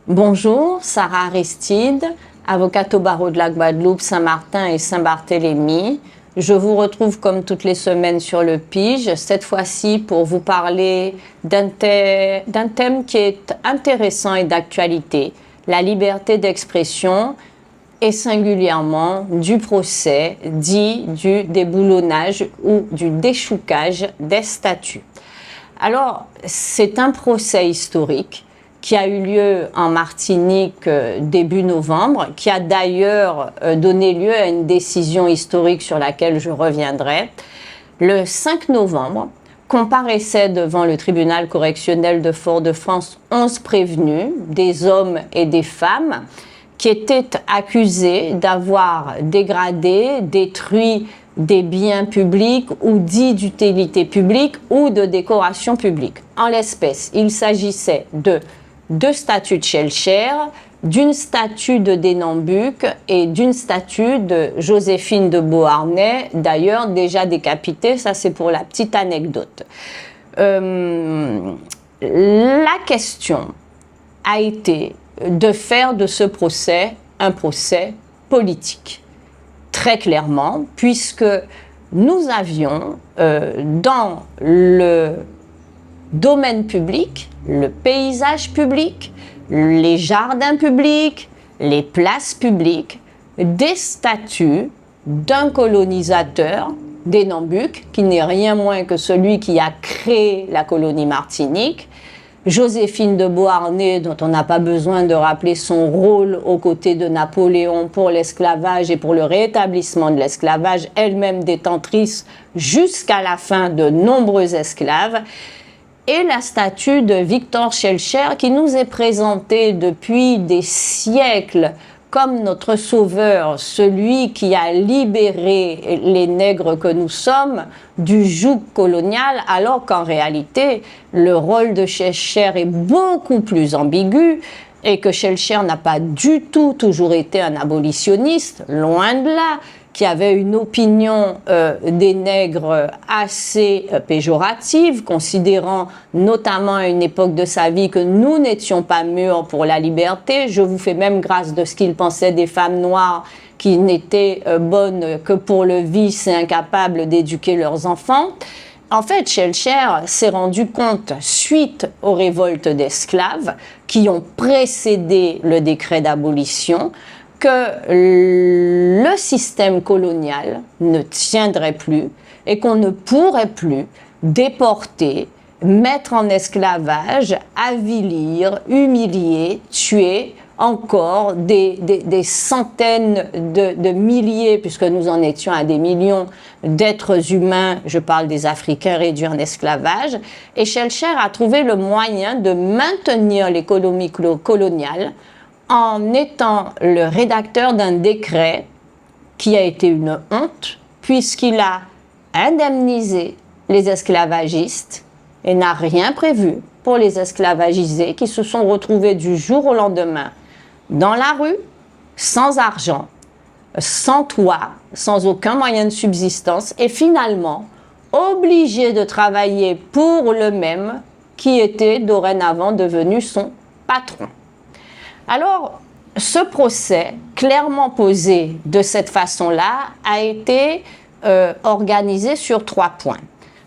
Bonjour, Sarah Aristide, avocate au barreau de la Guadeloupe, Saint-Martin et Saint-Barthélemy. Je vous retrouve comme toutes les semaines sur le Pige, cette fois-ci pour vous parler d'un thème qui est intéressant et d'actualité, la liberté d'expression et singulièrement du procès dit du déboulonnage ou du déchoucage des statuts. Alors, c'est un procès historique qui a eu lieu en Martinique début novembre, qui a d'ailleurs donné lieu à une décision historique sur laquelle je reviendrai. Le 5 novembre, comparaissaient devant le tribunal correctionnel de Fort-de-France 11 prévenus, des hommes et des femmes, qui étaient accusés d'avoir dégradé, détruit des biens publics ou dits d'utilité publique ou de décoration publique. En l'espèce, il s'agissait de 2 statues de Schellcher, d'une statue de Denambuc et d'une statue de Joséphine de Beauharnais, d'ailleurs déjà décapitée, ça c'est pour la petite anecdote. La question a été de faire de ce procès un procès politique, très clairement, puisque nous avions dans le domaine public, le paysage public, les jardins publics, les places publiques, des statues d'un colonisateur, Denambuc, qui n'est rien moins que celui qui a créé la colonie Martinique, Joséphine de Beauharnais, dont on n'a pas besoin de rappeler son rôle aux côtés de Napoléon pour l'esclavage et pour le rétablissement de l'esclavage, elle-même détentrice jusqu'à la fin de nombreux esclaves, et la statue de Victor Schellcher qui nous est présentée depuis des siècles comme notre sauveur, celui qui a libéré les nègres que nous sommes du joug colonial, alors qu'en réalité, le rôle de Schellcher est beaucoup plus ambigu et que Schellcher n'a pas du tout toujours été un abolitionniste, loin de là, qui avait une opinion des nègres assez péjorative, considérant notamment à une époque de sa vie que nous n'étions pas mûrs pour la liberté. Je vous fais même grâce de ce qu'il pensait des femmes noires qui n'étaient bonnes que pour le vice et incapables d'éduquer leurs enfants. En fait, Schellcher s'est rendu compte, suite aux révoltes d'esclaves qui ont précédé le décret d'abolition, que le système colonial ne tiendrait plus et qu'on ne pourrait plus déporter, mettre en esclavage, avilir, humilier, tuer encore des centaines de milliers, puisque nous en étions à des millions d'êtres humains, je parle des Africains réduits en esclavage, et Schellcher a trouvé le moyen de maintenir l'économie coloniale en étant le rédacteur d'un décret qui a été une honte, puisqu'il a indemnisé les esclavagistes et n'a rien prévu pour les esclavagisés qui se sont retrouvés du jour au lendemain dans la rue, sans argent, sans toit, sans aucun moyen de subsistance et finalement obligés de travailler pour le même qui était dorénavant devenu son patron. Alors, ce procès, clairement posé de cette façon-là, a été organisé sur 3 points.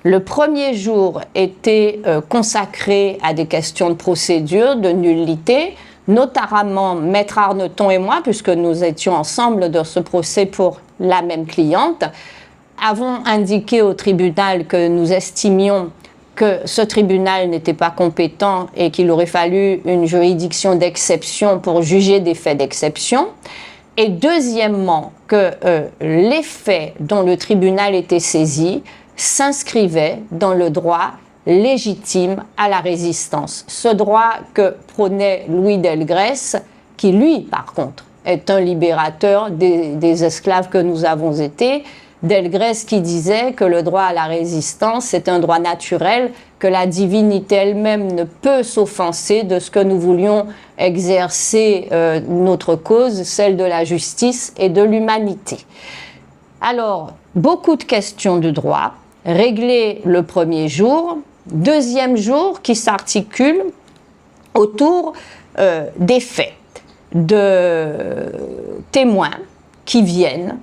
Le premier jour était consacré à des questions de procédure, de nullité, notamment Maître Arneton et moi, puisque nous étions ensemble dans ce procès pour la même cliente, avons indiqué au tribunal que nous estimions que ce tribunal n'était pas compétent et qu'il aurait fallu une juridiction d'exception pour juger des faits d'exception. Et deuxièmement, que les faits dont le tribunal était saisi s'inscrivaient dans le droit légitime à la résistance. Ce droit que prônait Louis Delgrès, qui lui, par contre, est un libérateur des esclaves que nous avons été, Delgrès qui disait que le droit à la résistance est un droit naturel, que la divinité elle-même ne peut s'offenser de ce que nous voulions exercer notre cause, celle de la justice et de l'humanité. Alors, beaucoup de questions de droit, réglées le premier jour, deuxième jour qui s'articule autour des faits, de témoins qui viennent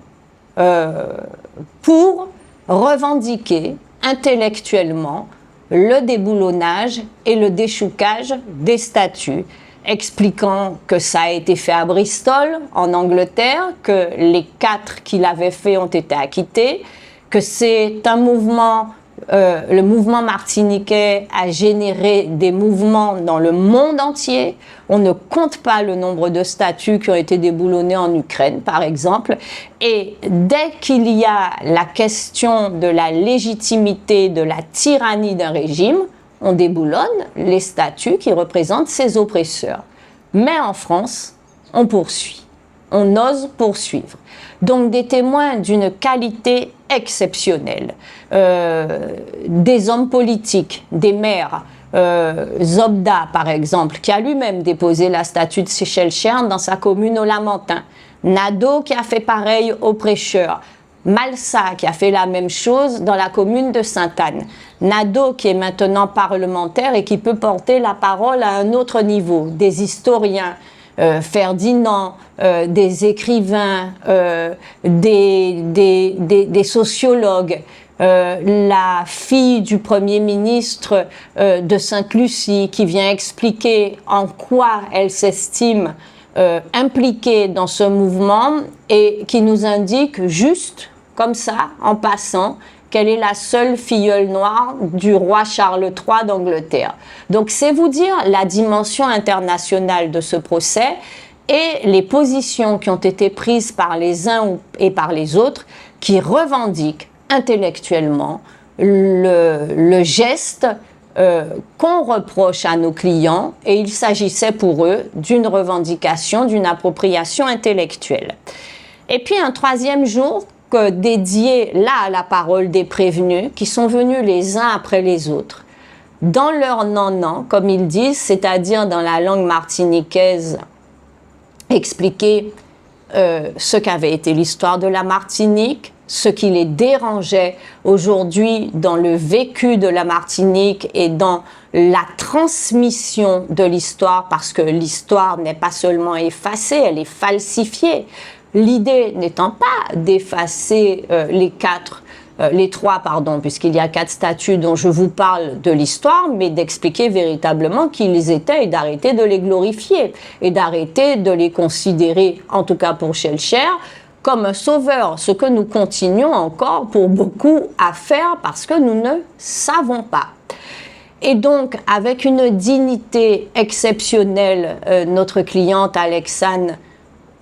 pour revendiquer intellectuellement le déboulonnage et le déchoucage des statues, expliquant que ça a été fait à Bristol, en Angleterre, que les 4 qui l'avaient fait ont été acquittés, que c'est un mouvement, le mouvement martiniquais a généré des mouvements dans le monde entier. On ne compte pas le nombre de statues qui ont été déboulonnées en Ukraine, par exemple. Et dès qu'il y a la question de la légitimité de la tyrannie d'un régime, on déboulonne les statues qui représentent ces oppresseurs. Mais en France, on poursuit. On ose poursuivre. Donc des témoins d'une qualité exceptionnelle, des hommes politiques, des maires, Zobda par exemple, qui a lui-même déposé la statue de Shellshare dans sa commune au Lamentin, Nadeau qui a fait pareil aux prêcheurs, Malsa qui a fait la même chose dans la commune de Sainte-Anne, Nadeau qui est maintenant parlementaire et qui peut porter la parole à un autre niveau, des historiens, Ferdinand, des écrivains, des sociologues, la fille du Premier ministre de Sainte-Lucie qui vient expliquer en quoi elle s'estime impliquée dans ce mouvement et qui nous indique juste, comme ça, en passant, qu'elle est la seule filleule noire du roi Charles III d'Angleterre. Donc c'est vous dire la dimension internationale de ce procès et les positions qui ont été prises par les uns et par les autres qui revendiquent intellectuellement le geste qu'on reproche à nos clients, et il s'agissait pour eux d'une revendication, d'une appropriation intellectuelle. Et puis un troisième jour dédié là à la parole des prévenus qui sont venus les uns après les autres dans leur nan-nan, comme ils disent, c'est-à-dire dans la langue martiniquaise, expliquer ce qu'avait été l'histoire de la Martinique, ce qui les dérangeait aujourd'hui dans le vécu de la Martinique et dans la transmission de l'histoire, parce que l'histoire n'est pas seulement effacée, elle est falsifiée. L'idée n'étant pas d'effacer les trois, puisqu'il y a 4 statues dont je vous parle de l'histoire, mais d'expliquer véritablement qui ils étaient et d'arrêter de les glorifier et d'arrêter de les considérer, en tout cas pour Shellshare, comme un sauveur, ce que nous continuons encore pour beaucoup à faire parce que nous ne savons pas. Et donc, avec une dignité exceptionnelle, notre cliente Alexane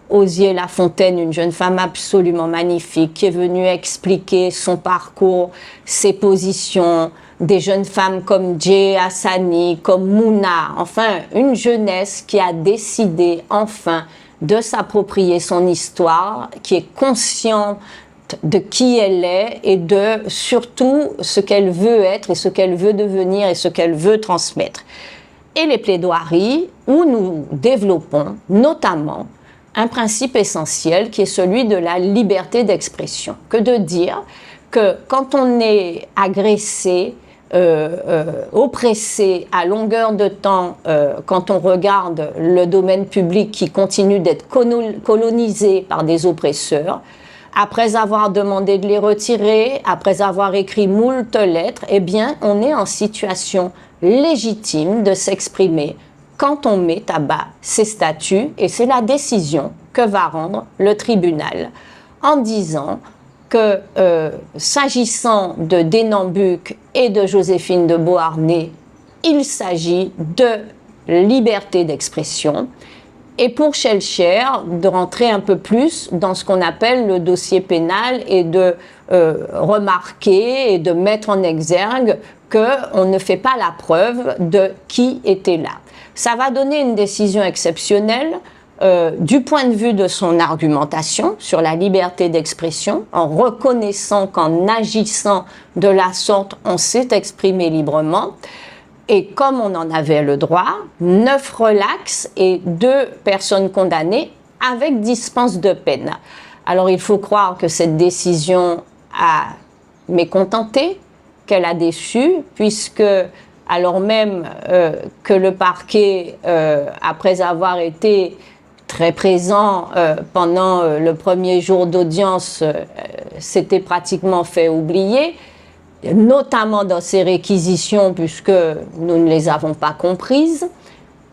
Osier-Lafontaine, une jeune femme absolument magnifique, qui est venue expliquer son parcours, ses positions, des jeunes femmes comme Jay Hassani, comme Mouna, enfin une jeunesse qui a décidé enfin de s'approprier son histoire, qui est consciente de qui elle est et de surtout ce qu'elle veut être et ce qu'elle veut devenir et ce qu'elle veut transmettre. Et les plaidoiries où nous développons notamment un principe essentiel qui est celui de la liberté d'expression, que de dire que quand on est agressé, oppressé à longueur de temps, quand on regarde le domaine public qui continue d'être colonisé par des oppresseurs, après avoir demandé de les retirer, après avoir écrit moult lettres, eh bien, on est en situation légitime de s'exprimer quand on met à bas ces statuts, et c'est la décision que va rendre le tribunal en disant que s'agissant de Denambuc et de Joséphine de Beauharnais, il s'agit de liberté d'expression, et pour Shellshare, de rentrer un peu plus dans ce qu'on appelle le dossier pénal et de remarquer et de mettre en exergue qu'on ne fait pas la preuve de qui était là. Ça va donner une décision exceptionnelle du point de vue de son argumentation sur la liberté d'expression, en reconnaissant qu'en agissant de la sorte, on s'est exprimé librement. Et comme on en avait le droit, 9 relax et 2 personnes condamnées avec dispense de peine. Alors il faut croire que cette décision a mécontenté, qu'elle a déçu, puisque alors même que le parquet, après avoir été très présent pendant le premier jour d'audience, s'était pratiquement fait oublier, notamment dans ses réquisitions, puisque nous ne les avons pas comprises.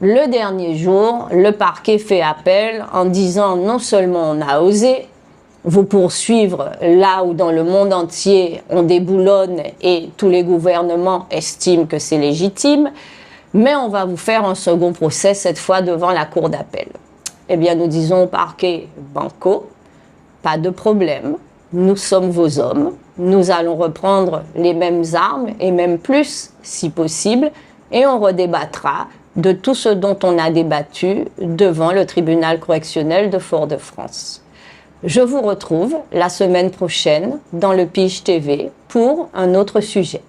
Le dernier jour, le parquet fait appel en disant non seulement on a osé vous poursuivre là où dans le monde entier on déboulonne et tous les gouvernements estiment que c'est légitime, mais on va vous faire un second procès, cette fois devant la cour d'appel. Eh bien, nous disons au parquet banco, pas de problème, nous sommes vos hommes, nous allons reprendre les mêmes armes et même plus si possible, et on redébattra de tout ce dont on a débattu devant le tribunal correctionnel de Fort-de-France. Je vous retrouve la semaine prochaine dans le Pige TV pour un autre sujet.